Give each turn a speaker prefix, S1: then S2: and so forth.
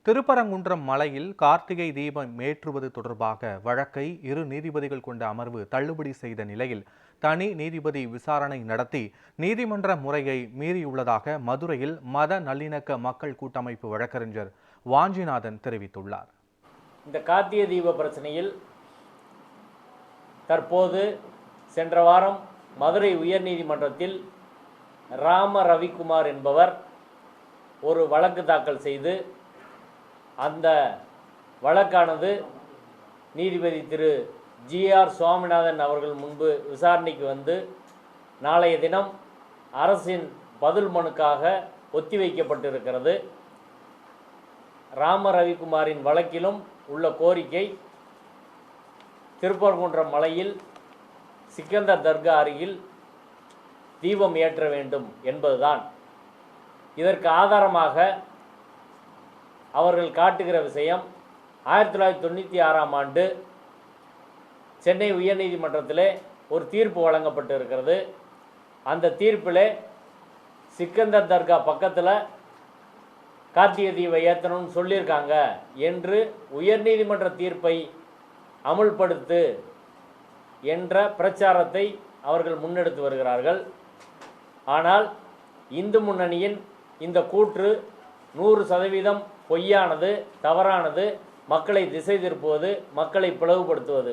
S1: திருப்பரங்குன்றம் மலையில் கார்த்திகை தீபம் ஏற்றுவது தொடர்பாக வழக்கை இரு நீதிபதிகள் கொண்ட அமர்வு தள்ளுபடி செய்த நிலையில் தனி நீதிபதி விசாரணை நடத்தி நீதிமன்ற முறையை மீறியுள்ளதாக மதுரையில் மத நல்லிணக்க மக்கள் கூட்டமைப்பு வழக்கறிஞர் வாஞ்சிநாதன் தெரிவித்துள்ளார்.
S2: இந்த கார்த்திகை தீப பிரச்சனையில் தற்போது சென்ற வாரம் மதுரை உயர்நீதிமன்றத்தில் ராம ரவிக்குமார் என்பவர் ஒரு வழக்கு தாக்கல் செய்து அந்த வழக்கானது நீதிபதி திரு ஜி.ஆர். சுவாமிநாதன் அவர்கள் முன்பு விசாரணைக்கு வந்து நாளைய தினம் அரசின் பதில் மனுக்காக ஒத்திவைக்கப்பட்டிருக்கிறது. ராம ரவிக்குமாரின் வழக்கிலும் உள்ள கோரிக்கை திருப்பரங்குன்றம் மலையில் சிக்கந்தர் தர்கா அருகில் தீபம் ஏற்ற வேண்டும் என்பதுதான். இதற்கு ஆதாரமாக அவர்கள் காட்டுகிற விஷயம் 1996ஆம் ஆண்டு சென்னை உயர்நீதிமன்றத்திலே ஒரு தீர்ப்பு வழங்கப்பட்டு இருக்கிறது. அந்த தீர்ப்பில் சிக்கந்தர் தர்கா பக்கத்தில் கார்த்திகை தீபம் ஏற்றணும்னு சொல்லியிருக்காங்க என்று உயர்நீதிமன்ற தீர்ப்பை அமுல்படுத்து என்ற பிரச்சாரத்தை அவர்கள் முன்னெடுத்து வருகிறார்கள். ஆனால் இந்து முன்னணியின் இந்த கூற்று 100% பொய்யானது, தவறானது, மக்களை திசை திருப்புவது, மக்களை பிளவுபடுத்துவது.